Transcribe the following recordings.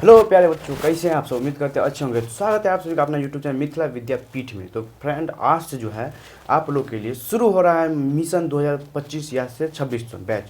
Hello प्यारे बच्चों, कैसे हैं आप सब। उम्मीद करते हैं अच्छे होंगे। तो स्वागत है आप सभी का अपना यूट्यूब चैनल मिथिला विद्यापीठ में। तो फ्रेंड, आज से जो है आप लोग के लिए शुरू हो रहा है मिशन 2025 या से 26 बैच,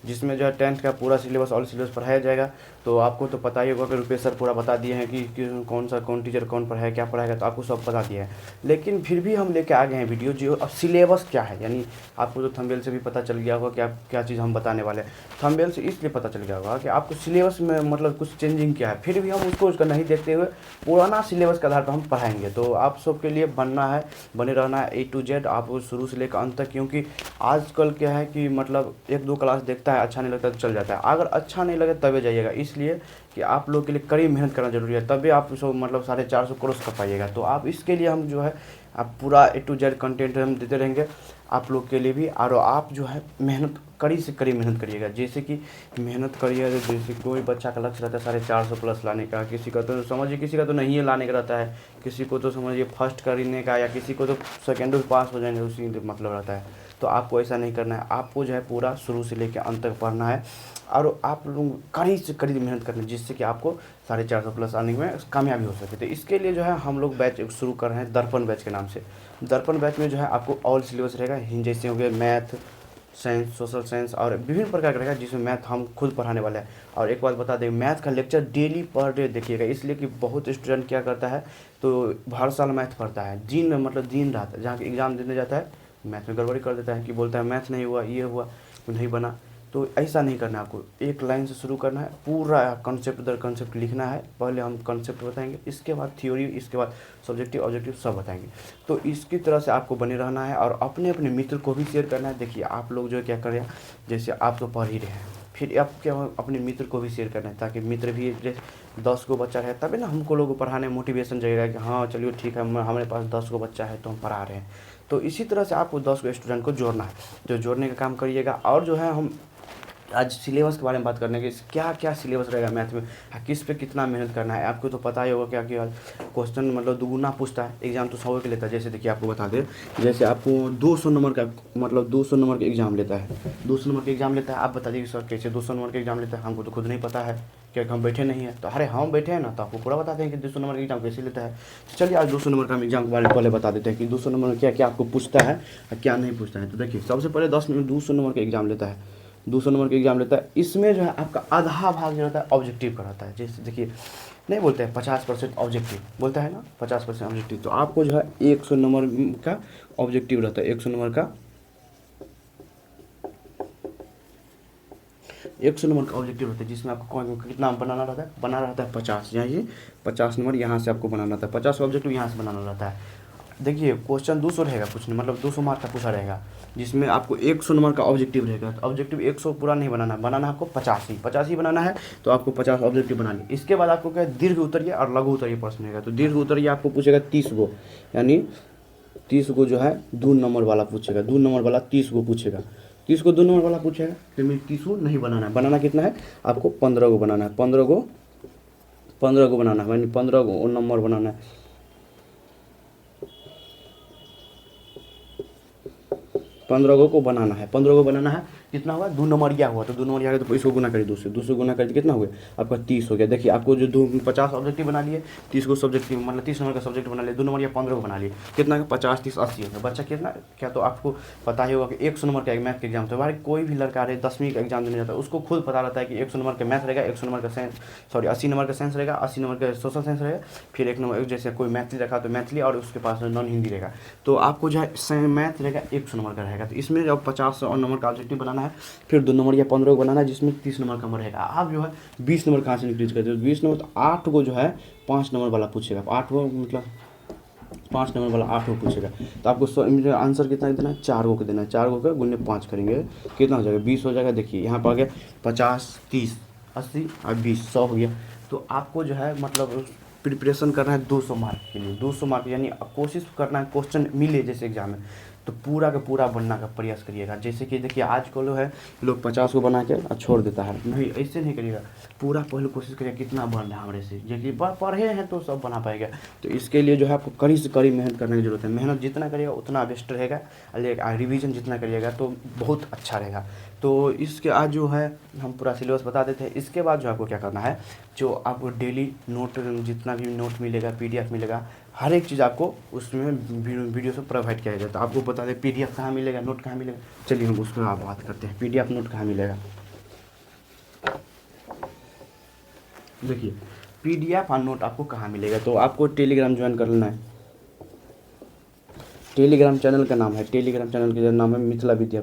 जिसमें जो है 10th का पूरा सिलेबस ऑल सिलेबस पढ़ाया जाएगा। तो आपको तो पता ही होगा कि रुपेश सर पूरा बता दिए हैं कि कौन टीचर कौन पढ़ाए क्या पढ़ाएगा, तो आपको सब बता दिया है। लेकिन फिर भी हम लेके आ गए हैं वीडियो जो अब सिलेबस क्या है, यानी आपको तो थंबनेल से भी पता चल गया होगा कि आप क्या चीज़ हम बताने वाले हैं। थंबनेल से इसलिए पता चल गया होगा कि आपको सिलेबस में मतलब कुछ चेंजिंग क्या है, फिर भी हम उसका नहीं देखते हुए पुराना सिलेबस के आधार पर हम पढ़ाएंगे। तो आप सबके लिए बनना है, बने रहना है A to Z, आप शुरू से लेकर अंत तक। क्योंकि आजकल क्या है कि मतलब एक दो क्लास देखता है, अच्छा नहीं लगता तो चल जाता है। अगर अच्छा नहीं लगे तभी जाइएगा, इसलिए कि आप लोग के लिए कड़ी मेहनत करना जरूरी है, तभी आप सब मतलब 450 क्रॉस कर पाइएगा। तो आप इसके लिए हम जो है आप पूरा A to Z कंटेंट हम देते रहेंगे आप लोग के लिए भी। और आप जो है मेहनत कड़ी से कड़ी मेहनत करिएगा, जैसे कि मेहनत करिए। जैसे कोई बच्चा का लक्ष्य रहता है 450 प्लस लाने का, किसी का तो समझिए किसी का तो नहीं है लाने का रहता है, किसी को तो समझिए फर्स्ट करने का, या किसी को तो सेकेंड भी पास हो जाएंगे उसी मतलब रहता है। तो आपको ऐसा नहीं करना है, आपको जो है पूरा शुरू से लेकर अंत तक पढ़ना है और आप लोग कड़ी से कड़ी मेहनत करना है, जिससे कि आपको 450 प्लस आने में कामयाबी हो सके। तो इसके लिए जो है हम लोग बैच शुरू कर रहे हैं दर्पण बैच के नाम से। दर्पण बैच में जो है आपको ऑल सिलेबस रहेगा, जैसे हो गया मैथ, साइंस, सोशल साइंस और विभिन्न प्रकार का रहेगा, जिसमें मैथ हम खुद पढ़ाने वाले हैं। और एक बात बता दें, मैथ का लेक्चर डेली पर डे देखिएगा, इसलिए कि बहुत स्टूडेंट क्या करता है तो हर साल मैथ पढ़ता है, दिन मतलब दिन रात जहाँ एग्ज़ाम देने जाता है मैथ में गड़बड़ी कर देता है, कि बोलता है मैथ नहीं हुआ, ये हुआ, नहीं बना। तो ऐसा नहीं करना है, आपको एक लाइन से शुरू करना है, पूरा कॉन्सेप्ट दर कॉन्सेप्ट लिखना है। पहले हम कॉन्सेप्ट बताएंगे, इसके बाद थ्योरी, इसके बाद सब्जेक्टिव ऑब्जेक्टिव सब बताएंगे। तो इसकी तरह से आपको बने रहना है और अपने अपने मित्र को भी शेयर करना है। देखिए आप लोग जो है क्या करें, जैसे आप तो पढ़ ही रहे हैं, फिर आप क्या अपने मित्र को भी शेयर करना है, ताकि मित्र भी 10 को बच्चा है तभी ना हमको लोग पढ़ाने मोटिवेशन जाएगा कि हाँ चलिए ठीक है, हमारे पास 10 को बच्चा है तो हम पढ़ा रहे हैं। तो इसी तरह से आपको 10 को स्टूडेंट को जोड़ना है, जो जोड़ने का काम करिएगा। और जो है हम आज सिलेबस के बारे में बात करने के, क्या क्या सिलेबस रहेगा मैथ में, किस पे कितना मेहनत करना है। आपको तो पता ही होगा क्या कि क्वेश्चन मतलब दुगुना पूछता है, एग्जाम तो 100 के लेता है। जैसे देखिए आपको बता दें, जैसे आपको 200 नंबर का मतलब 200 नंबर का एग्जाम लेता है, 200 नंबर का एग्जाम लेता है। आप बता दीजिए सर कैसे 200 नंबर का एग्जाम लेता है, हमको तो खुद नहीं पता है क्योंकि हम बैठे नहीं है। तो अरे हम बैठे हैं ना, तो आपको पूरा बताते हैं कि 200 नंबर का एग्जाम कैसे लेता है। तो चलिए आज 200 नंबर का हम एग्जाम के बारे में पहले बता देते हैं कि 200 नंबर में क्या क्या आपको पूछता है और क्या नहीं पूछता है। तो देखिए सबसे पहले 10 मिनट 200 नंबर का एग्जाम लेता है, 200 नंबर का एग्जाम लेता है। इसमें जो है आपका आधा भाग जो रहता है ऑब्जेक्टिव का रहता है। जैसे देखिए नहीं बोलते हैं 50% ऑब्जेक्टिव, बोलता है ना 50% ऑब्जेक्टिव। तो आपको जो है 100 नंबर का ऑब्जेक्टिव रहता है, 100 नंबर का 100 नंबर का ऑब्जेक्टिव रहता है, जिसमें आपको कितना बनाना रहता है, बना रहता है 50, यहाँ ये 50 नंबर यहाँ से आपको बनाना रहता है, 50 ऑब्जेक्टिव यहाँ से बनाना रहता है। देखिए क्वेश्चन 200 रहेगा, कुछ नहीं मतलब 200 मार्क का पूछा रहेगा, जिसमें आपको 100 नंबर का ऑब्जेक्टिव रहेगा। तो ऑब्जेक्टिव 100 पूरा नहीं बनाना, बनाना आपको 50 ही बनाना है। तो आपको 50 ऑब्जेक्टिव बना लिए। इसके बाद आपको क्या दीर्घ उत्तरीय और लघु उत्तरीय प्रश्न रहेगा। तो दीर्घ उत्तरीय आपको पूछेगा 30 गो, यानी 30 को जो है 2 नंबर वाला पूछेगा, 2 नंबर वाला 30 को पूछेगा, 30 को 2 नंबर वाला पूछेगा। तो मैं 30 को नहीं बनाना है, बनाना कितना है आपको 15 को बनाना है, 15 को बनाना है, यानी 15 को नंबर बनाना है। 15 को बनाना है, 15 को बनाना है। कितना हुआ 2 नंबरिया हुआ, तो 2 नंबरिया तो इसको गुना करिए 200 गुना करिए कितना हुआ आपका 30 हो गया। देखिए आपको जो 50 ऑब्जेक्टिव बना लिए, 30 को सब्जेक्टिव मतलब 30 नंबर का सब्जेक्ट बना लिए, 2 नंबरिया 15 को बना लिए, कितना 50 30 80 है। बच्चा कितना क्या, तो आपको पता ही होगा कि 100 नंबर का एक मैथ का एग्जाम तो भाई कोई भी लड़का रहे 10वीं का एग्जाम देने जाता है, उसको खुद पता रहता है कि 100 नंबर का मैथ रहेगा, 100 नंबर का साइंस, सॉरी 80 नंबर का साइंस रहेगा, 80 नंबर का सोशल साइंस रहेगा, फिर 1 नंबर जैसे कोई मैथली रखा तो मैथली, और उसके पास नॉन हिंदी रहेगा। तो आपको जो है मैथ रहेगा 100 नंबर का रहेगा। तो इसमें जब 50 नंबर का ऑब्जेक्टिव बनाना है, फिर 2 नंबर या 15 को बनाना है, जिसमें 30 नंबर का रहेगा। आप जो है 20 नंबर कहाँ से इंक्रीज करते हो, 20 नंबर तो 8 को जो है 5 नंबर वाला पूछेगा, 8 को मतलब 5 नंबर वाला 8 को पूछेगा। तो आपको आंसर कितना देना है, 4 को देना है, 4 को गुने 5 करेंगे कितना हो जाएगा 20 हो जाएगा। देखिए यहाँ पर आ गया 50 30 80 और 20 100 हो गया। तो आपको जो है मतलब प्रिपरेशन करना है 200 मार्क के लिए, 200 मार्क यानी कोशिश करना है क्वेश्चन मिले जैसे एग्जाम में। तो पूरा का पूरा बनना का प्रयास करिएगा। जैसे कि देखिए आज कल है लोग 50 को बना के और छोड़ देता है, नहीं ऐसे नहीं करिएगा, पूरा पहले कोशिश करिएगा कितना बन रहा है हमारे से, जो कि पढ़े हैं तो सब बना पाएगा। तो इसके लिए जो है आपको कड़ी से कड़ी मेहनत करने की ज़रूरत है। मेहनत जितना करिएगा उतना बेस्ट रहेगा, रिवीजन जितना करिएगा तो बहुत अच्छा रहेगा। तो इसके आज जो है हम पूरा सिलेबस बता देते हैं। इसके बाद जो आपको क्या करना है, जो आपको डेली नोट जितना भी नोट मिलेगा, PDF मिलेगा, हर एक चीज़ आपको उसमें वीडियो से प्रोवाइड किया जाता है। आपको बता दें PDF कहाँ मिलेगा, नोट कहाँ मिलेगा, चलिए हम उसमें आप बात करते हैं। PDF नोट कहाँ मिलेगा, देखिए PDF और नोट आपको कहाँ मिलेगा। तो आपको टेलीग्राम ज्वाइन कर लेना है। टेलीग्राम चैनल का नाम है, टेलीग्राम चैनल का नाम है मिथिला विद्या।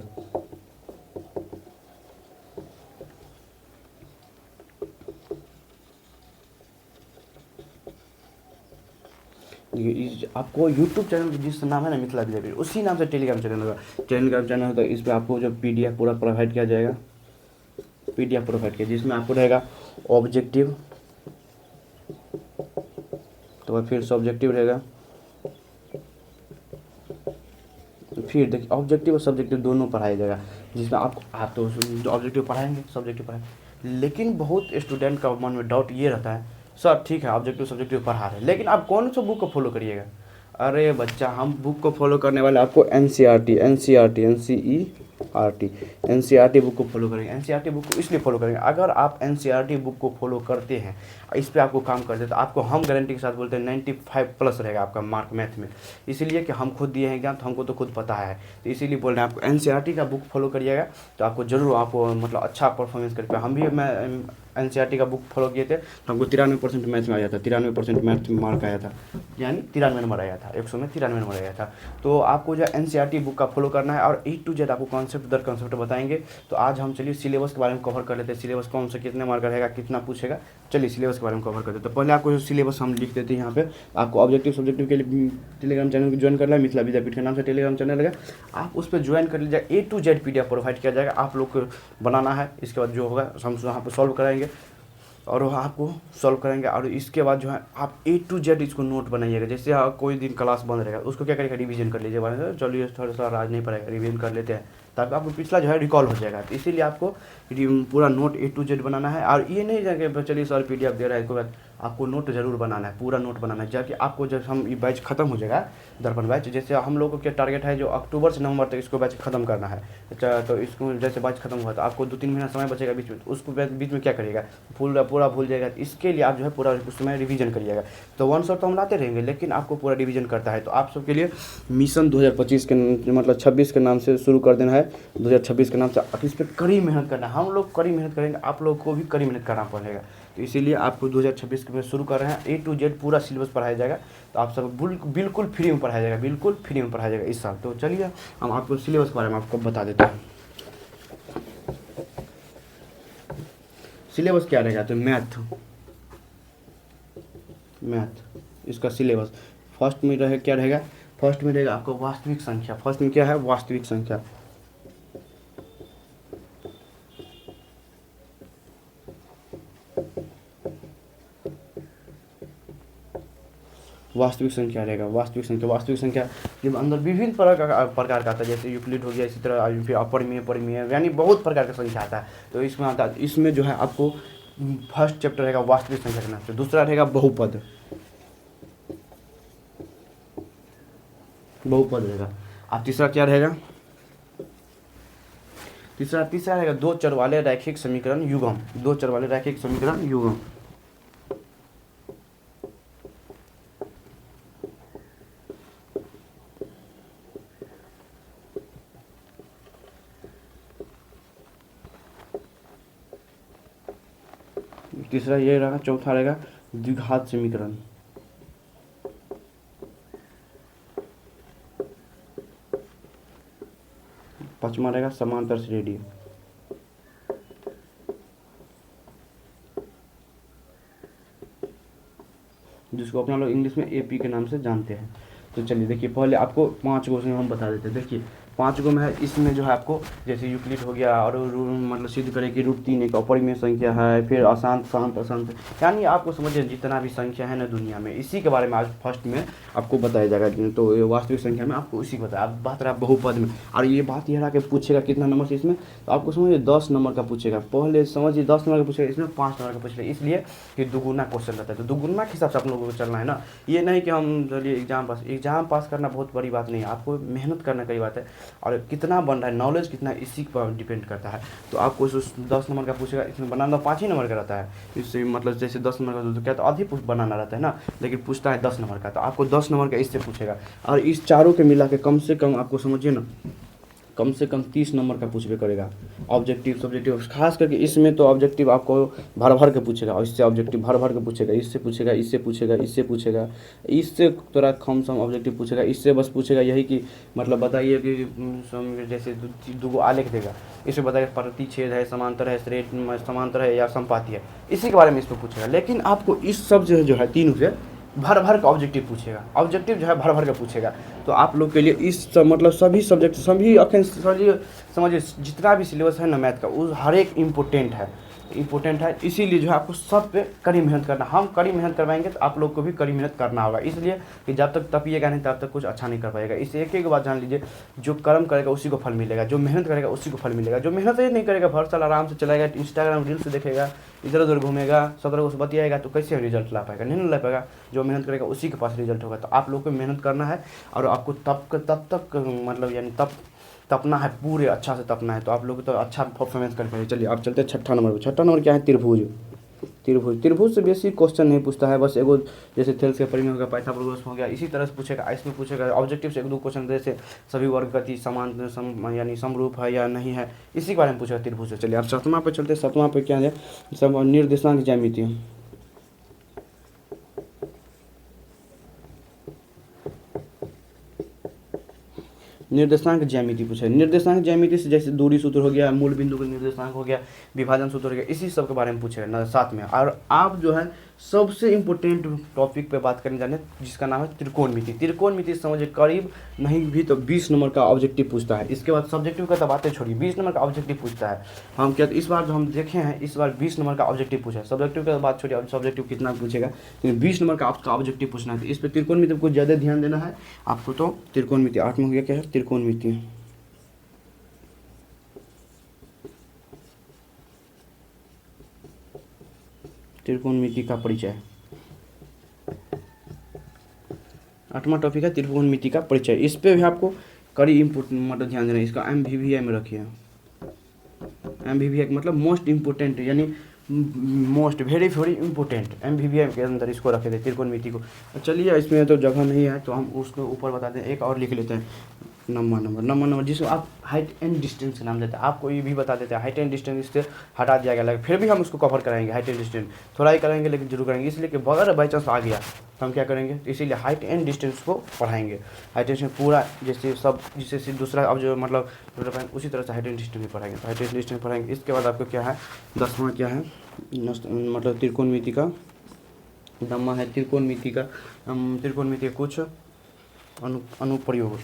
आपको यूट्यूब चैनल जिस नाम है ना मिथिला विद्या, उसी नाम से टेलीग्राम चैनल होगा। टेलीग्राम चैनल होता है, इस पर आपको जो PDF पूरा प्रोवाइड किया जाएगा, PDF प्रोवाइड किया जिसमें आपको रहेगा ऑब्जेक्टिव, तो फिर से ऑब्जेक्टिव रहेगा, फिर देखिए ऑब्जेक्टिव और सब्जेक्टिव दोनों पढ़ाया जाएगा, जिसमें आप तो जो ऑब्जेक्टिव पढ़ाएंगे सब्जेक्टिव पढ़ाएंगे। लेकिन बहुत स्टूडेंट का मन में डाउट ये रहता है, सर ठीक है ऑब्जेक्टिव सब्जेक्टिव पढ़ा रहे हैं, लेकिन आप कौन सा बुक को फॉलो करिएगा। अरे बच्चा, हम बुक को फॉलो करने वाले आपको NCERT बुक को फॉलो करेंगे। NCERT बुक को इसलिए फॉलो करेंगे, अगर आप NCERT बुक को फॉलो करते हैं, इस पर आपको काम करते हैं, तो आपको हम गारंटी के साथ बोलते हैं 95+ रहेगा आपका मार्क मैथ में। इसीलिए कि हम खुद दिए हैं एग्जाम, तो हमको तो खुद पता है, तो इसीलिए बोल रहे हैं आपको NCERT का बुक फॉलो करिएगा, तो आपको जरूर आपको मतलब अच्छा परफॉर्मेंस कर पाए। हम भी मैं NCERT का बुक फॉलो किए थे, तो हमको 93% मैथ में आया था, 93% मैथ में मार्क आया था, यानी 93 नंबर आया था, 100 में 93 नंबर आया था। तो आपको जो NCERT बुक का फॉलो करना है, और A to Z आपको कॉन्सेप्ट दर कॉन्सेप्ट बताएंगे। तो आज हम चलिए सिलेबस के बारे में कवर कर लेते हैं। सिलेबस कौन सा कितने मार्क रहेगा, कितना पूछेगा, चलिए सिलेबस के बारे में कवर करते हैं। तो पहले आपको सिलेबस हम लिख देते हैं यहाँ पे। आपको ऑब्जेक्टिव सब्जेक्टिव के लिए टेलीग्राम चैनल को ज्वाइन करना है, मिथिला विद्यापीठ के नाम से टेलीग्राम चैनल है, आप उस पर ज्वाइन कर लीजिएगा। A to Z PDF provide किया जाएगा, आप लोग को बनाना है। इसके बाद जो होगा हम वहाँ पर सॉल्व कराएंगे, और वह आपको सॉल्व करेंगे। और इसके बाद जो है आप A to Z इसको नोट बनाइएगा। जैसे कोई दिन क्लास बंद रहेगा, उसको क्या करिएगा, रिवीजन कर लीजिए। चलिए थोड़ा सा आज नहीं पड़ेगा, रिवीजन कर लेते हैं, ताकि आपको पिछला जो है रिकॉल हो जाएगा। तो इसीलिए आपको पूरा नोट A to Z बनाना है। और ये नहीं जाके चलिए सर PDF दे रहा है, इसके बाद आपको नोट जरूर बनाना है, पूरा नोट बनाना है। जाके आपको जब हम ये बैच खत्म हो जाएगा, दर्पण बैच, जैसे हम लोगों के टारगेट है जो अक्टूबर से नवंबर तक इसको बैच खत्म करना है। तो इसको जैसे बैच खत्म हुआ तो आपको 2-3 महीना समय बचेगा बीच में, तो उसको बीच में क्या करिएगा, पूरा भूल जाएगा। तो इसके लिए आप जो है पूरा उस समय रिवीजन करिएगा। तो 1 शॉट तो हम लाते रहेंगे, लेकिन आपको पूरा रिवीजन करता है। तो आप सबके लिए मिशन 2025 के मतलब 26 के नाम से शुरू कर देना है, 2026 के नाम से। इस पर कड़ी मेहनत करना है, हम लोग कड़ी मेहनत करेंगे, आप लोग को भी कड़ी मेहनत करना पड़ेगा। तो इसीलिए आपको 2026 में शुरू कर रहे हैं। A to Z पूरा सिलेबस पढ़ाया जाएगा, तो आप सब बिल्कुल फ्री में पढ़ाया जाएगा, बिल्कुल फ्री में पढ़ाया जाएगा इस साल। तो चलिए हम आपको सिलेबस के बारे में आपको बता देते हैं। सिलेबस क्या रहेगा, तो मैथ इसका सिलेबस फर्स्ट में रहेगा, क्या रहेगा, फर्स्ट में रहेगा आपको वास्तविक संख्या। फर्स्ट में क्या है, वास्तविक संख्या। वास्तविक संख्या रहेगा, वास्तविक संख्या जब अंदर विभिन्न प्रकार का आता है, जैसे यूक्लिड हो गया, इसी तरह फिर अपरिमेय, परिमेय, यानी बहुत प्रकार का संख्या आता है। तो इसमें आता है, इसमें जो है आपको फर्स्ट चैप्टर रहेगा वास्तविक संख्या के नाम से, दूसरा रहेगा बहुपद रहेगा। अब तीसरा क्या रहेगा, तीसरा रहेगा 2 चर वाले रैखिक समीकरण युग्म, 2 चर वाले रैखिक समीकरण युग्म। तीसरा ये रहेगा, चौथा रहेगा द्विघात समीकरण। पांचवा रहेगा समांतर श्रेणी। जिसको अपना लोग इंग्लिश में AP के नाम से जानते हैं। तो चलिए देखिए, पहले आपको 5 क्वेश्चन हम बता देते हैं। देखिए 5 गो में है। इसमें जो है आपको जैसे यूक्लिड हो गया और मतलब सिद्ध करें कि √3 एक अपरिमेय संख्या है, फिर अशांत, शांत, अशांत, यानी आपको समझिए जितना भी संख्या है ना दुनिया में, इसी के बारे में आज फर्स्ट में आपको बताया जाएगा। तो ये वास्तविक संख्या में आपको इसी को बताया। आप बात रहा बहुपद में, और ये बात ये रहा कि पूछेगा कितना नंबर से इसमें, तो आपको समझिए 10 नंबर का पूछेगा। पहले समझिए 10 नंबर का पूछेगा, इसमें 5 नंबर का पूछेगा, इसलिए कि दुगुना क्वेश्चन रहता है। तो दुगुना के हिसाब से आप लोगों को चलना है ना, ये नहीं कि हम चलिए एग्जाम पास करना बहुत बड़ी बात नहीं है, आपको मेहनत करना कई बात है, और कितना बन रहा है, नॉलेज कितना, इसी पर डिपेंड करता है। तो आपको 10 नंबर का पूछेगा, इसमें बनाना 5 ही नंबर का रहता है, इससे मतलब जैसे 10 नंबर का तो क्या, तो अधिक बनाना रहता है ना, लेकिन पूछता है 10 नंबर का, तो आपको 10 नंबर का इससे पूछेगा। और इस चारों के मिला के कम से कम आपको समझिए ना, कम से कम 30 नंबर का पूछबे करेगा। ऑब्जेक्टिव सब्जेक्टिव खास करके इसमें तो ऑब्जेक्टिव आपको भर भर के पूछेगा, और इससे ऑब्जेक्टिव भर भर के पूछेगा, इससे पूछेगा, इससे पूछेगा, इससे पूछेगा, इससे थोड़ा कम सम ऑब्जेक्टिव पूछेगा, इससे बस पूछेगा यही कि मतलब बताइए कि जैसे दो आलेख देगा, इसमें बताइए प्रतिच्छेद है, समांतर है, श्रेणी समांतर है या संपाती है, इसी के बारे में इसमें पूछेगा। लेकिन आपको इस सब जो है तीनों से भर भर का ऑब्जेक्टिव पूछेगा, ऑब्जेक्टिव जो है भर भर का पूछेगा। तो आप लोग के लिए इस मतलब सभी सब्जेक्ट, सभी अखन समझिए जितना भी सिलेबस है ना मैथ का, उस हर एक इम्पोर्टेंट है, इसीलिए जो है आपको सब पे कड़ी मेहनत करना। हम कड़ी मेहनत करवाएंगे तो आप लोग को भी कड़ी मेहनत करना होगा, इसलिए कि जब तक तपिएगा नहीं तब तक कुछ अच्छा नहीं कर पाएगा। इस एक बात जान लीजिए, जो कर्म करेगा उसी को फल मिलेगा, जो मेहनत करेगा उसी को फल मिलेगा। जो मेहनत नहीं करेगा, हर साल आराम से चलाएगा, इंस्टाग्राम रील्स देखेगा, इधर उधर घूमेगा, 17 को बतियाएगा, तो कैसे रिजल्ट ला पाएगा, नहीं ला पाएगा। जो मेहनत करेगा उसी के पास रिजल्ट होगा। तो आप लोग को मेहनत करना है, और आपको तब तक मतलब यानी तपना है, पूरे अच्छा से तपना है, तो आप लोग तो अच्छा परफॉर्मेंस कर पाएंगे। चलिए आप चलते हैं छठा नंबर पर। छठा नंबर क्या है, त्रिभुज से बेसिक क्वेश्चन नहीं पूछता है, बस एगो जैसे थेल्स के परिमेय हो गया, पाइथागोरस हो गया, इसी तरह से पूछेगा। इसमें पूछेगा ऑब्जेक्टिव से 1-2 क्वेश्चन, जैसे सभी वर्ग गति समान यानी समरूप है या नहीं है, इसी के बारे में पूछेगा त्रिभुज से। चलिए आप 7वां पे चलते हैं। 7वां पे क्या है, सब निर्देशांक ज्यामिति। निर्देशांक ज्यामिति पूछा है। निर्देशांक ज्यामिति से जैसे दूरी सूत्र हो गया, मूल बिंदु का निर्देशांक हो गया, विभाजन सूत्र हो गया, इसी सब के बारे में पूछेगा 7 में। और आप जो है सबसे इम्पोर्टेंट टॉपिक पे बात करने जाने, जिसका नाम है त्रिकोणमिति। त्रिकोणमिति समझिए करीब नहीं भी तो 20 नंबर का ऑब्जेक्टिव पूछता है। इसके बाद सब्जेक्टिव का तो बातें छोड़िए, 20 नंबर का ऑब्जेक्टिव पूछता है। हम क्या इस बार जो हम देखे हैं, इस बार 20 नंबर का ऑब्जेक्टिव पूछा है। सब्जेक्टिव का बात छोड़िए, अब सब्जेक्टिव कितना पूछेगा, लेकिन 20 नंबर का आपका ऑब्जेक्टिव पूछना है। तो इस पर त्रिकोणमिति को ज़्यादा ध्यान देना है आपको। तो त्रिकोणमिति 8 में हो गया, क्या है, त्रिकोणमिति। त्रिकोणमिति का परिचय, 8वां टॉपिक है त्रिकोणमिति का परिचय। इस पे भी आपको कड़ी इम्पोर्टेंट मतलब ध्यान देना है। इसका MVVI में रखिए। MVVI मतलब मोस्ट इम्पोर्टेंट, यानी मोस्ट वेरी इम्पोर्टेंट, MVVI के अंदर इसको रखे थे त्रिकोणमिति को। चलिए इसमें तो जगह नहीं है, तो हम उसको ऊपर बताते हैं, एक और लिख लेते हैं। नंबर नंबर जिसको आप हाइट एंड डिस्टेंस का नाम देते हैं। आपको ये भी बता देते हैं हाइट एंड डिस्टेंस, इससे हटा दिया गया, फिर भी हम उसको कवर कराएंगे। हाइट एंड डिस्टेंस थोड़ा ही करेंगे, लेकिन जरूर करेंगे, इसलिए कि अगर बाई चांस आ गया तो हम क्या करेंगे, तो इसीलिए हाइट एंड डिस्टेंस को पढ़ाएंगे। हाइट एंड डिस्टेंस पूरा जैसे सब, जिससे दूसरा अब जो मतलब उसी तरह से हाइट एंड डिस्टेंस भी पढ़ाएंगे। तो हाइट एंड डिस्टेंस पढ़ाएंगे। इसके बाद आपको क्या है, 10वां क्या है, मतलब त्रिकोणमिति का दम्मा है। त्रिकोणमिति के कुछ अनुप्रयोग।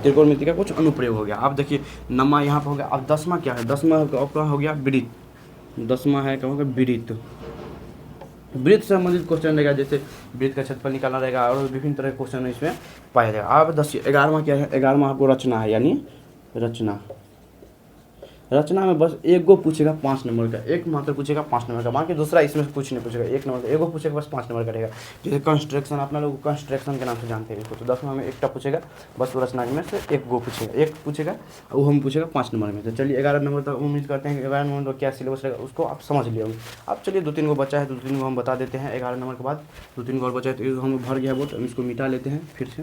त्रिकोणमिति का कुछ अनुप्रयोग हो गया। अब देखिए नमा यहाँ पर हो गया। अब 10वां क्या है, 10वां आपका हो गया वृत्त। 10वां है क्या होगा, वृत्त। वृत्त से संबंधित क्वेश्चन रहेगा, जैसे वृत्त का क्षेत्रफल निकालना रहेगा, और विभिन्न तरह के क्वेश्चन इसमें पाया जाएगा। अब 11वां क्या है, 11वां आपको रचना है, यानी रचना में बस एक गो पूछेगा 5 नंबर का, एक मात्र पूछेगा 5 नंबर का, बाकी दूसरा इसमें कुछ नहीं पूछेगा। 1 नंबर का एगो पूछेगा, बस 5 नंबर का रहेगा। जैसे कंस्ट्रक्शन, अपना लोग कंस्ट्रक्शन के नाम से जानते हैं इसको। तो 10वां में एकटा पूछेगा, बस वो रचना में से एक पूछेगा, वो हम पूछेगा 5 नंबर में। तो चलिए 11 नंबर तक उम्मीद करते हैं कि 11 नंबर का क्या सिलेबस रहेगा उसको आप समझ लिए होंगे। अब चलिए 2-3 गो बचा है, तो 2-3 गो हम बता देते हैं। 11 नंबर के बाद 2-3 गो और बचा है, तो हम भर गया वो, तो हम इसको मिटा लेते हैं फिर से।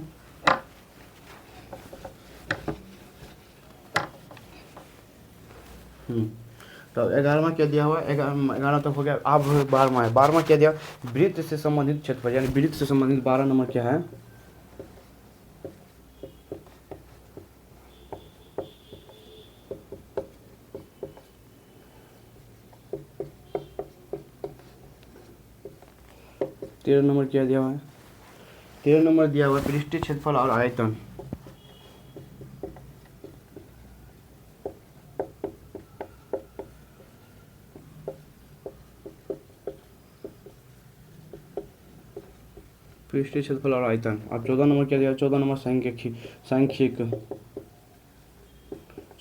तो 11वां क्या दिया हुआ है, 11 तक हो गया। अब 12वां है। 12वां क्या दिया, वृत्त से संबंधित क्षेत्रफल, यानी वृत्त से संबंधित 12 नंबर क्या है, 13 नंबर क्या दिया हुआ है? 13 नंबर दिया हुआ है पृष्ठीय क्षेत्रफल और आयतन। पृष्ठीय क्षेत्रफल और आयतन। अब 14 नंबर क्या दिया? 14 नंबर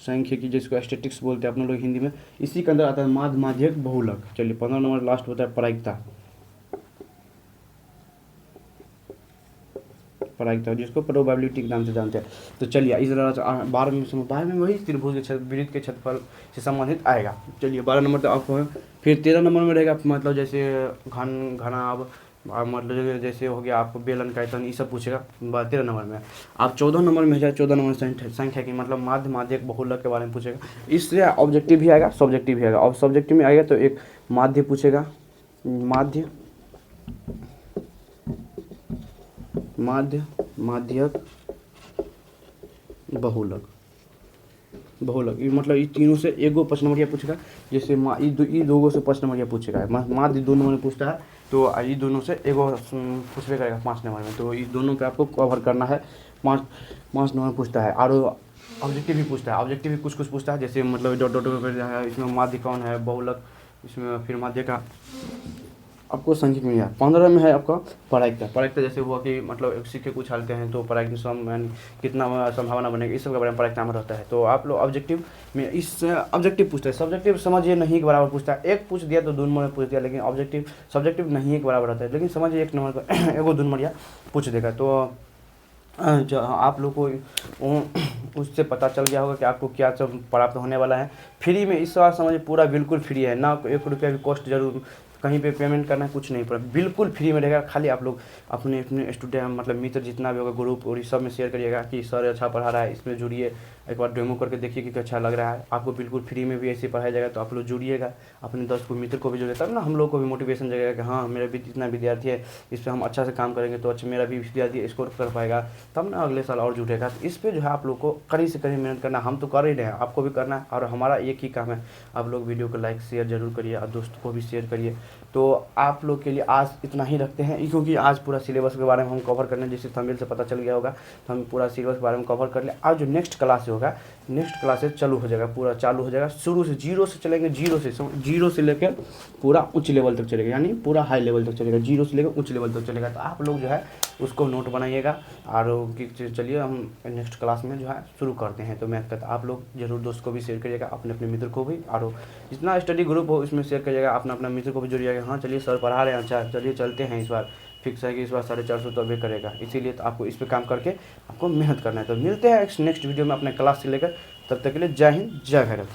सांख्यिकी जिसको स्टैटिक्स बोलते हैं अपने लोग हिंदी में, इसी के अंदर आता है माध्यक बहुलक। चलिए 15 नंबर लास्ट होता है प्रायिकता। प्रायिकता जिसको प्रोबेबिलिटी के नाम से जानते हैं। तो चलिए इस तरह 12 में वही त्रिभुज के वृत्त के क्षेत्रफल से संबंधित आएगा। चलिए 12 नंबर तो आपको है। फिर 13 नंबर में रहेगा मतलब जैसे घनाभ, मतलब जैसे हो गया आपको बेलन का आयतन, ये सब पूछेगा 13 नंबर में। आप 14 नंबर में जाए, 14 नंबर संख्या की मतलब माध्यक बहुलक के बारे में पूछेगा। इससे ऑब्जेक्टिव भी आएगा, सब्जेक्टिव भी आएगा। और सब्जेक्टिव में आएगा तो एक माध्य पूछेगा, माध्यक बहुलक ये मतलब ये तीनों से एगो 5 नंबर क्या पूछेगा। जैसे ये दो से 5 नंबर क्या पूछेगा। माध्य 2 नंबर में पूछता है, तो ये दोनों से एगो पूछबे करेगा 5 नंबर में। तो ये दोनों पे आपको कवर करना है। 5 नंबर पूछता है। और ऑब्जेक्टिव भी पूछता है। ऑब्जेक्टिव भी कुछ पूछता है, जैसे मतलब डॉट कर इसमें माध्य कौन है, बहुलक, इसमें फिर माध्य का आपको संख्या मिल जाए। 15 में है आपका प्रायिकता जैसे हुआ कि मतलब एक सिक्के को उछालते हैं तो प्रायिकता कितना संभावना बनेगी, इस सब के बारे में प्रायिकता में रहता है। तो आप लोग ऑब्जेक्टिव में इस ऑब्जेक्टिव पूछते हैं। सब्जेक्टिव समझिए नहीं के बराबर पूछता है। एक पूछ दिया तो 2 नंबर में पूछ दिया, लेकिन ऑब्जेक्टिव सब्जेक्टिव नहीं के बराबर रहता है, लेकिन समझिए 1 नंबर का एगो 2 नंबर या पूछ देगा। तो जो आप लोग को उससे पता चल गया होगा कि आपको क्या सब प्राप्त होने वाला है फ्री में। इस बार समझिए पूरा बिल्कुल फ्री है, ना 1 रुपया भी कॉस्ट जरूर कहीं पे पेमेंट करना है, कुछ नहीं पड़ा, बिल्कुल फ्री में रहेगा। खाली आप लोग अपने स्टूडेंट मतलब मित्र जितना भी होगा ग्रुप और इस सब में शेयर करिएगा कि सर अच्छा पढ़ा रहा है, इसमें जुड़िए, एक बार डेमो करके देखिए कि अच्छा लग रहा है। आपको बिल्कुल फ्री में भी ऐसे पढ़ाया जाएगा। तो आप लोग जुड़िएगा, अपने दोस्त को मित्र को भी जुड़े, तब ना हम लोग को भी मोटिवेशन जगेगा कि हाँ मेरा भी जितना विद्यार्थी है इस पर हम अच्छा से काम करेंगे तो अच्छा मेरा भी विद्यार्थी स्कोर कर पाएगा, तब ना अगले साल और जुटेगा। तो इस पर जो है आप लोग को कड़ी से कड़ी मेहनत करना। हम तो कर ही रहे हैं, आपको भी करना है। और हमारा एक ही काम है, आप लोग वीडियो को लाइक शेयर जरूर करिए और दोस्तों को भी शेयर करिए। तो आप लोग के लिए आज इतना ही रखते हैं, क्योंकि आज पूरा सिलेबस के बारे में हम कवर करने, जैसे थंबनेल से पता चल गया होगा, तो हम पूरा सिलेबस के बारे में कवर कर लिया। आज जो नेक्स्ट क्लास होगा, नेक्स्ट क्लासेस चालू हो जाएगा, पूरा चालू हो जाएगा। शुरू से जीरो से चलेंगे, जीरो से लेकर पूरा उच्च लेवल तक चलेगा, यानी पूरा हाई लेवल तक चलेगा, जीरो से लेकर उच्च लेवल तक चलेगा। तो आप लोग जो है उसको नोट बनाइएगा। और चलिए हम नेक्स्ट क्लास में जो है शुरू करते हैं। तो मैथ का आप लोग जरूर दोस्त को भी शेयर करिएगा, अपने अपने मित्र को भी, और जितना स्टडी ग्रुप हो इसमें शेयर करिएगा, अपना अपना मित्र को भी जोड़िएगा। हाँ चलिए सर पढ़ा रहे हैं, अच्छा चलिए चलते हैं, इस बार फिक्स है कि इस बार 450 तो अभी करेगा। इसीलिए तो आपको इस पर काम करके आपको मेहनत करना है। तो मिलते हैं नेक्स्ट वीडियो में अपने क्लास से लेकर, तब तक के लिए जय हिंद जय भारत।